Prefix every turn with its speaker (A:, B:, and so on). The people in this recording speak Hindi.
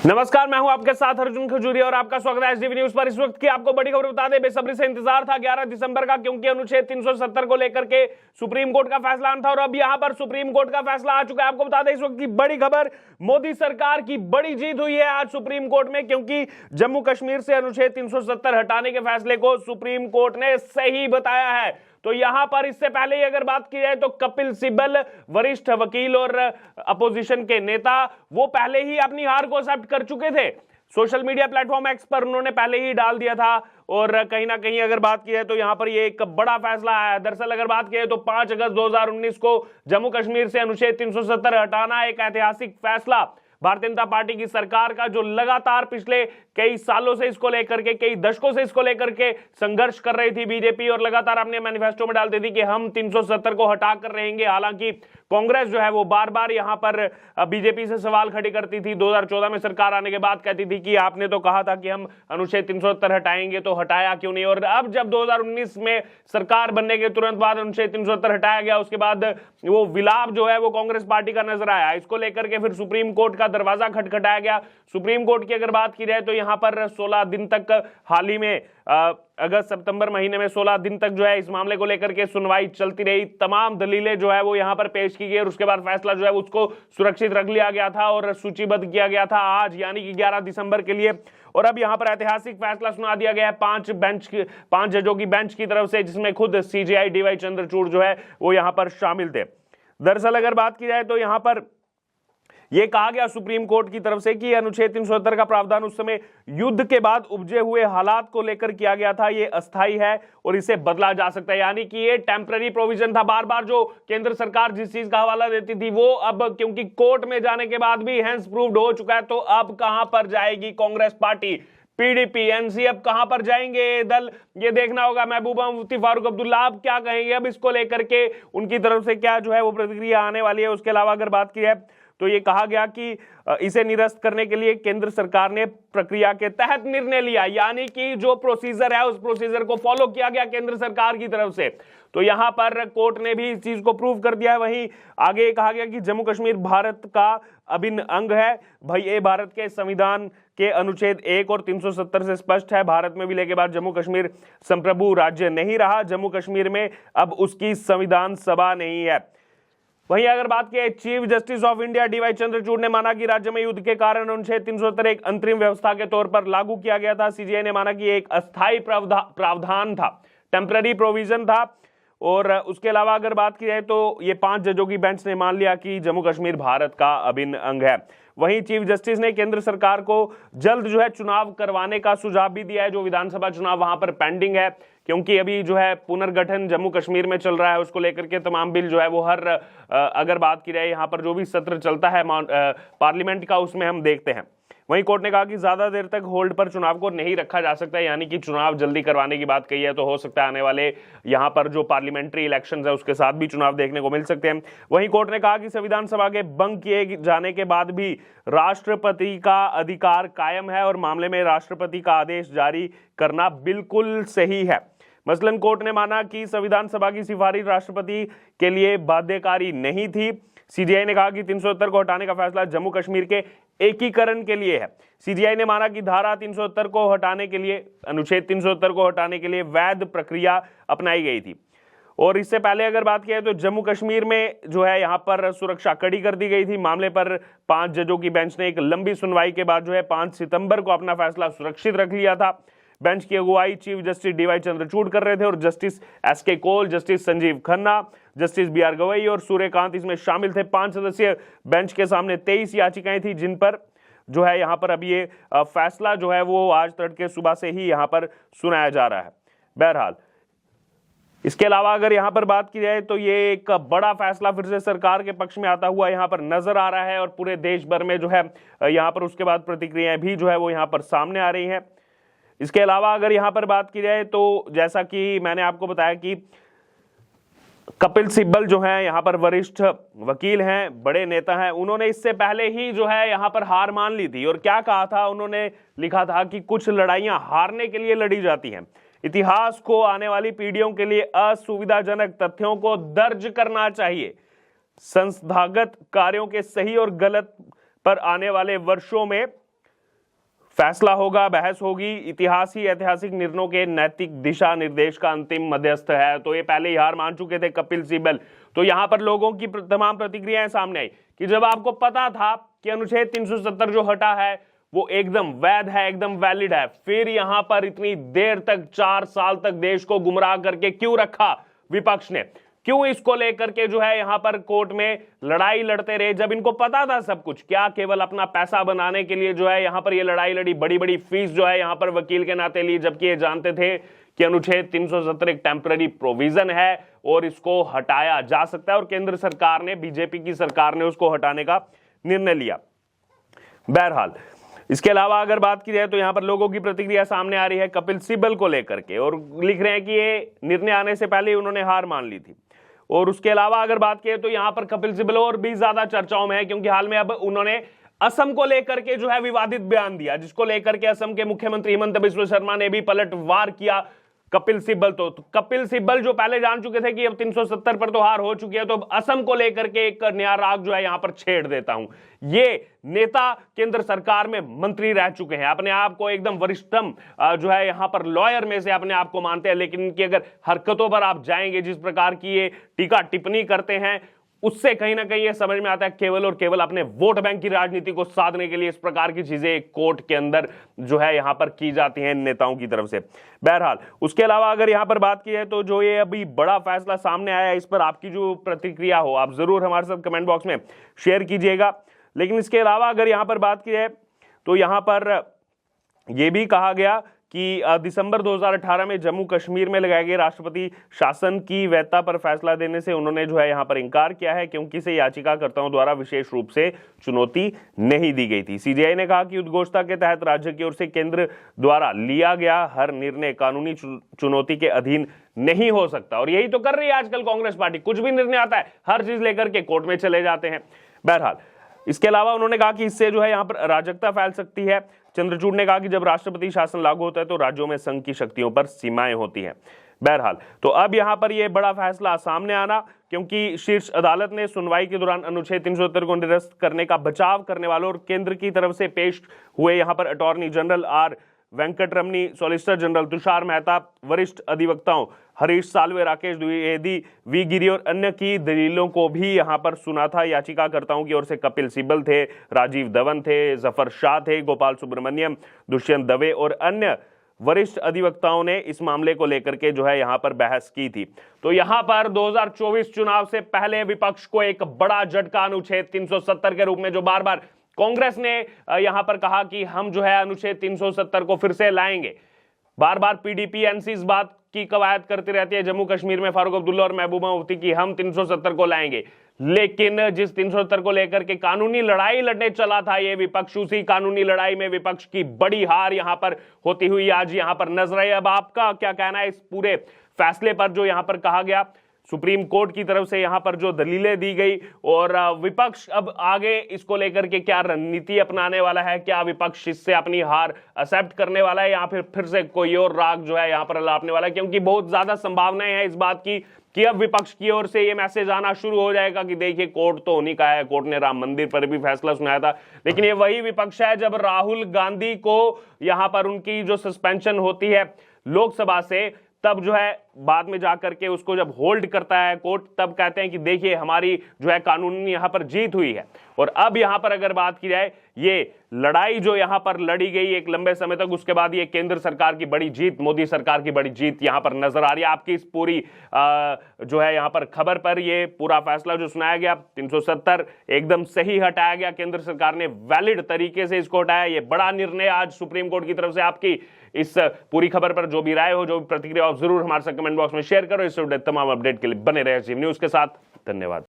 A: नमस्कार, मैं हूं आपके साथ अर्जुन खजूरिया और आपका स्वागत है एसडीवी न्यूज पर। इस वक्त की आपको बड़ी खबर बता दें, बेसब्री से इंतजार था 11 दिसंबर का, क्योंकि अनुच्छेद 370 को लेकर के सुप्रीम कोर्ट का फैसला आना था और अब यहां पर सुप्रीम कोर्ट का फैसला आ चुका है। आपको बता दें इस वक्त की बड़ी खबर, मोदी सरकार की बड़ी जीत हुई है आज सुप्रीम कोर्ट में, क्योंकि जम्मू कश्मीर से अनुच्छेद 370 हटाने के फैसले को सुप्रीम कोर्ट ने सही बताया है। तो यहां पर इससे पहले ही अगर बात की जाए तो कपिल सिब्बल, वरिष्ठ वकील और अपोजिशन के नेता, वो पहले ही अपनी हार को एक्सेप्ट कर चुके थे। सोशल मीडिया प्लेटफॉर्म एक्स पर उन्होंने पहले ही डाल दिया था और कहीं ना कहीं अगर बात की जाए तो यहां पर ये एक बड़ा फैसला आया। दरअसल अगर बात की जाए तो 5 अगस्त 2019 को जम्मू कश्मीर से अनुच्छेद 370 हटाना एक ऐतिहासिक फैसला। भारतीय जनता पार्टी की सरकार का जो लगातार पिछले कई सालों से इसको लेकर के, कई दशकों से इसको लेकर के संघर्ष कर रही थी बीजेपी और लगातार अपने मैनिफेस्टो में डालती थी कि हम 370 को हटा कर रहेंगे। हालांकि कांग्रेस जो है वो बार बार यहां पर बीजेपी से सवाल खड़े करती थी। 2014 में सरकार आने के बाद कहती थी कि आपने तो कहा था कि हम अनुच्छेद 370 हटाएंगे, तो हटाया क्यों नहीं। और अब जब 2019 में सरकार बनने के तुरंत बाद अनुच्छेद 370 हटाया गया, उसके बाद वो विलाप जो है वो कांग्रेस पार्टी का नजर आया। इसको लेकर के फिर सुप्रीम कोर्ट का दरवाजा खटखटाया गया। सुप्रीम कोर्ट की अगर बात की जाए तो यहां पर 16 दिन तक, हाल ही में अगस्त सितंबर महीने में 16 दिन तक जो है इस मामले को लेकर के सुनवाई चलती रही। तमाम दलीलें जो है वो यहां पर पेश की गई और उसके बाद फैसला जो है उसको सुरक्षित रख लिया गया था और सूचीबद्ध किया गया था आज यानी कि 11 दिसंबर के लिए। और अब यहां पर ऐतिहासिक फैसला सुना दिया गया है 5 जजों की बेंच की तरफ से, जिसमें खुद सीजेआई डीवाई चंद्रचूड़ जो है वो यहां पर शामिल थे। दरअसल अगर बात की जाए तो यहां पर यह कहा गया सुप्रीम कोर्ट की तरफ से कि अनुच्छेद 370 का प्रावधान उस समय युद्ध के बाद उपजे हुए हालात को लेकर किया गया था, ये अस्थायी है और इसे बदला जा सकता है। यानी कि ये टेम्पररी प्रोविजन था। बार बार जो केंद्र सरकार जिस चीज का हवाला देती थी वो अब क्योंकि कोर्ट में जाने के बाद भी हैंस प्रूव्ड हो चुका है, तो अब कहां पर जाएगी कांग्रेस पार्टी, पीडीपी, एनसी, अब कहां पर जाएंगे दल, ये देखना होगा। महबूबा मुफ्ती, फारूक अब्दुल्ला अब क्या कहेंगे, अब इसको लेकर के उनकी तरफ से क्या जो है वो प्रतिक्रिया आने वाली है। उसके अलावा अगर बात की है तो ये कहा गया कि इसे निरस्त करने के लिए केंद्र सरकार ने प्रक्रिया के तहत निर्णय लिया, यानी कि जो प्रोसीजर है उस प्रोसीजर को फॉलो किया गया केंद्र सरकार की तरफ से। तो यहां पर कोर्ट ने भी इस चीज को प्रूव कर दिया है। वहीं आगे कहा गया कि जम्मू कश्मीर भारत का अभिन्न अंग है। भाई ये भारत के संविधान के अनुच्छेद 1 और 370 से स्पष्ट है। भारत में विलय के बाद जम्मू कश्मीर संप्रभु राज्य नहीं रहा। जम्मू कश्मीर में अब उसकी संविधान सभा नहीं है। वहीं अगर बात की chief justice of India DY Chandrachud ने माना कि राज्य में युद्ध के कारण अनुच्छेद 370 एक अंतरिम व्यवस्था के तौर पर लागू किया गया था। सीजेआई ने माना कि एक अस्थायी प्रावधान था, टेम्पररी प्रोविजन था। और उसके अलावा अगर बात की जाए तो ये 5 जजों की बेंच ने मान लिया कि जम्मू कश्मीर भारत का अभिन्न अंग है। वहीं चीफ जस्टिस ने केंद्र सरकार को जल्द जो है चुनाव करवाने का सुझाव भी दिया है। जो विधानसभा चुनाव वहां पर पेंडिंग है, क्योंकि अभी जो है पुनर्गठन जम्मू कश्मीर में चल रहा है, उसको लेकर के तमाम बिल जो है वो हर अगर बात की जाए यहाँ पर जो भी सत्र चलता है पार्लियामेंट का, उसमें हम देखते हैं। वहीं कोर्ट ने कहा कि ज्यादा देर तक होल्ड पर चुनाव को नहीं रखा जा सकता, यानी कि चुनाव जल्दी करवाने की बात कही है, तो हो सकता है आने वाले यहां पर जो पार्लियामेंट्री इलेक्शंस है उसके साथ भी चुनाव देखने को मिल सकते हैं। वहीं कोर्ट ने कहा कि संविधान सभा के भंग किए जाने के बाद भी राष्ट्रपति का अधिकार कायम है और मामले में राष्ट्रपति का आदेश जारी करना बिल्कुल सही है। मसलन कोर्ट ने माना कि संविधान सभा की सिफारिश राष्ट्रपति के लिए बाध्यकारी नहीं थी। सीजीआई ने कहा कि 370 को हटाने का फैसला जम्मू कश्मीर के एकीकरण के लिए है। सीजीआई ने माना कि धारा 370 को हटाने के लिए, अनुच्छेद 370 को हटाने के लिए वैध प्रक्रिया अपनाई गई थी। और इससे पहले अगर बात की जाए तो जम्मू कश्मीर में जो है यहाँ पर सुरक्षा कड़ी कर दी गई थी। मामले पर 5 जजों की बेंच ने एक लंबी सुनवाई के बाद जो है 5 सितंबर को अपना फैसला सुरक्षित रख लिया था। बेंच की अगुवाई चीफ जस्टिस डीवाई चंद्रचूड़ कर रहे थे और justice SK Kaul, justice Sanjiv Khanna, justice BR Gavai और सूर्यकांत इसमें शामिल थे। 5 सदस्यीय बेंच के सामने 23 याचिकाएं थी, जिन पर जो है यहाँ पर अब ये फैसला जो है वो आज तड़के सुबह से ही यहाँ पर सुनाया जा रहा है। बहरहाल इसके अलावा अगर यहाँ पर बात की जाए तो ये एक बड़ा फैसला फिर से सरकार के पक्ष में आता हुआ यहाँ पर नजर आ रहा है और पूरे देश भर में जो है यहाँ पर उसके बाद प्रतिक्रियाएं भी जो है वो यहाँ पर सामने आ रही हैं। इसके अलावा अगर यहां पर बात की जाए तो जैसा कि मैंने आपको बताया कि कपिल सिब्बल जो है यहाँ पर वरिष्ठ वकील हैं, बड़े नेता हैं, उन्होंने इससे पहले ही जो है यहाँ पर हार मान ली थी। और क्या कहा था उन्होंने, लिखा था कि कुछ लड़ाइयां हारने के लिए लड़ी जाती हैं, इतिहास को आने वाली पीढ़ियों के लिए असुविधाजनक तथ्यों को दर्ज करना चाहिए, संस्थागत कार्यों के सही और गलत पर आने वाले वर्षों में फैसला होगा, बहस होगी, इतिहास ही ऐतिहासिक निर्णयों के नैतिक दिशा निर्देश का अंतिम मध्यस्थ है। तो ये पहले ही हार मान चुके थे कपिल सिब्बल। तो यहां पर लोगों की तमाम प्रतिक्रियाएं सामने आई कि जब आपको पता था कि अनुच्छेद 370 जो हटा है वो एकदम वैध है, एकदम वैलिड है, फिर यहां पर इतनी देर तक 4 साल तक देश को गुमराह करके क्यों रखा विपक्ष ने? क्यों इसको लेकर के जो है यहां पर कोर्ट में लड़ाई लड़ते रहे जब इनको पता था सब कुछ? क्या केवल अपना पैसा बनाने के लिए जो है यहां पर ये लड़ाई लड़ी, बड़ी बड़ी फीस जो है यहां पर वकील के नाते ली, जबकि ये जानते थे कि अनुच्छेद 370 एक टेम्पररी प्रोविजन है और इसको हटाया जा सकता है, और केंद्र सरकार ने, बीजेपी की सरकार ने उसको हटाने का निर्णय लिया। बहरहाल इसके अलावा अगर बात की जाए तो यहां पर लोगों की प्रतिक्रिया सामने आ रही है कपिल सिब्बल को लेकर के, और लिख रहे हैं कि ये निर्णय आने से पहले ही उन्होंने हार मान ली थी। और उसके अलावा अगर बात की तो यहां पर कपिल सिब्बल और भी ज्यादा चर्चाओं में है, क्योंकि हाल में अब उन्होंने असम को लेकर के जो है विवादित बयान दिया, जिसको लेकर के असम के मुख्यमंत्री हिमंत बिस्वा शर्मा ने भी पलटवार किया कपिल सिब्बल। तो कपिल सिब्बल जो पहले जान चुके थे कि अब 370 पर तो हार हो चुकी है, तो अब असम को लेकर के एक नया राग जो है यहां पर छेड़ देता हूं। ये नेता केंद्र सरकार में मंत्री रह चुके हैं, अपने आप को एकदम वरिष्ठतम जो है यहां पर लॉयर में से अपने आप को मानते हैं, लेकिन इनकी अगर हरकतों पर आप जाएंगे, जिस प्रकार की ये टीका टिप्पणी करते हैं, उससे कहीं ना कहीं ये समझ में आता है केवल और केवल अपने वोट बैंक की राजनीति को साधने के लिए इस प्रकार की चीजें कोर्ट के अंदर जो है यहां पर की जाती हैं नेताओं की तरफ से। बहरहाल उसके अलावा अगर यहां पर बात की है तो जो ये अभी बड़ा फैसला सामने आया है, इस पर आपकी जो प्रतिक्रिया हो आप जरूर हमारे साथ कमेंट बॉक्स में शेयर कीजिएगा। लेकिन इसके अलावा अगर यहां पर बात की जाए तो यहां पर यह भी कहा गया कि दिसंबर 2018 में जम्मू कश्मीर में लगाए गए राष्ट्रपति शासन की वैधता पर फैसला देने से उन्होंने जो है यहां पर इंकार किया है, क्योंकि इसे याचिकाकर्ताओं द्वारा विशेष रूप से चुनौती नहीं दी गई थी। सीजेआई ने कहा कि उद्घोषणा के तहत राज्य की ओर से केंद्र द्वारा लिया गया हर निर्णय कानूनी चुनौती के अधीन नहीं हो सकता, और यही तो कर रही है आजकल कांग्रेस पार्टी। कुछ भी निर्णय आता है हर चीज लेकर के कोर्ट में चले जाते हैं। बहरहाल इसके अलावा उन्होंने कहा कि इससे जो है यहां पर अराजकता फैल सकती है। चंद्रचूड़ ने कहा कि जब राष्ट्रपति शासन लागू होता है तो राज्यों में संघ की शक्तियों पर सीमाएं होती हैं। बहरहाल तो अब यहां पर यह बड़ा फैसला सामने आना, क्योंकि शीर्ष अदालत ने सुनवाई के दौरान अनुच्छेद 370 को निरस्त करने का बचाव करने वालों और केंद्र की तरफ से पेश हुए यहां पर attorney general R Venkataramani, solicitor general Tushar Mehta, वरिष्ठ अधिवक्ताओं हरीश साल्वे, राकेश द्विवेदी, वी गिरी और अन्य की दलीलों को भी यहां पर सुना था। याचिकाकर्ताओं की ओर से कपिल सिब्बल थे, राजीव धवन थे, जफर शाह थे, गोपाल सुब्रमण्यम, दुष्यंत दवे और अन्य वरिष्ठ अधिवक्ताओं ने इस मामले को लेकर के जो है यहां पर बहस की थी। तो यहां पर 2024 चुनाव से पहले विपक्ष को एक बड़ा झटका अनुच्छेद 370 के रूप में, जो बार बार कांग्रेस ने यहां पर कहा कि हम जो है अनुच्छेद 370 को फिर से लाएंगे, बार बार पीडीपी एनसी इस बात की कवायद करती रहती है जम्मू कश्मीर में फारूक अब्दुल्ला और महबूबा मुफ्ती की, हम 370 को लाएंगे। लेकिन जिस 370 को लेकर के कानूनी लड़ाई लड़ने चला था ये विपक्ष, उसी कानूनी लड़ाई में विपक्ष की बड़ी हार यहां पर होती हुई आज यहां पर नजर आई। अब आपका क्या कहना है इस पूरे फैसले पर जो यहां पर कहा गया? सुप्रीम कोर्ट की तरफ से यहां पर जो दलीलें दी गई, और विपक्ष अब आगे इसको लेकर के क्या रणनीति अपनाने वाला है? क्या विपक्ष इससे अपनी हार एक्सेप्ट करने वाला है या फिर से कोई और राग जो है यहां पर अलापने वाला है? क्योंकि बहुत ज्यादा संभावनाएं हैं इस बात की कि अब विपक्ष की ओर से यह मैसेज आना शुरू हो जाएगा कि देखिए कोर्ट तो उन्हीं का है, कोर्ट ने राम मंदिर पर भी फैसला सुनाया था। लेकिन ये वही विपक्ष है जब राहुल गांधी को यहां पर उनकी जो सस्पेंशन होती है लोकसभा से, तब जो है बाद में जाकर के उसको जब होल्ड करता है कोर्ट, तब कहते हैं कि देखिए हमारी जो है कानूनी यहां पर जीत हुई है। और अब यहां पर अगर बात की जाए, ये लड़ाई जो यहां पर लड़ी गई एक लंबे समय तक, उसके बाद ये केंद्र सरकार की बड़ी जीत, मोदी सरकार की बड़ी जीत यहां पर नजर आ रही है। आपकी इस पूरी जो है यहां पर खबर पर ये पूरा फैसला जो सुनाया गया 370 एकदम सही हटाया गया, केंद्र सरकार ने वैलिड तरीके से इसको हटाया। ये बड़ा निर्णय आज सुप्रीम कोर्ट की तरफ से। आपकी इस पूरी खबर पर जो भी राय हो, जो भी प्रतिक्रिया हो, जरूर हमारे साथ कमेंट बॉक्स में शेयर करो। इस तमाम अपडेट के लिए बने रहे जी न्यूज के साथ। धन्यवाद।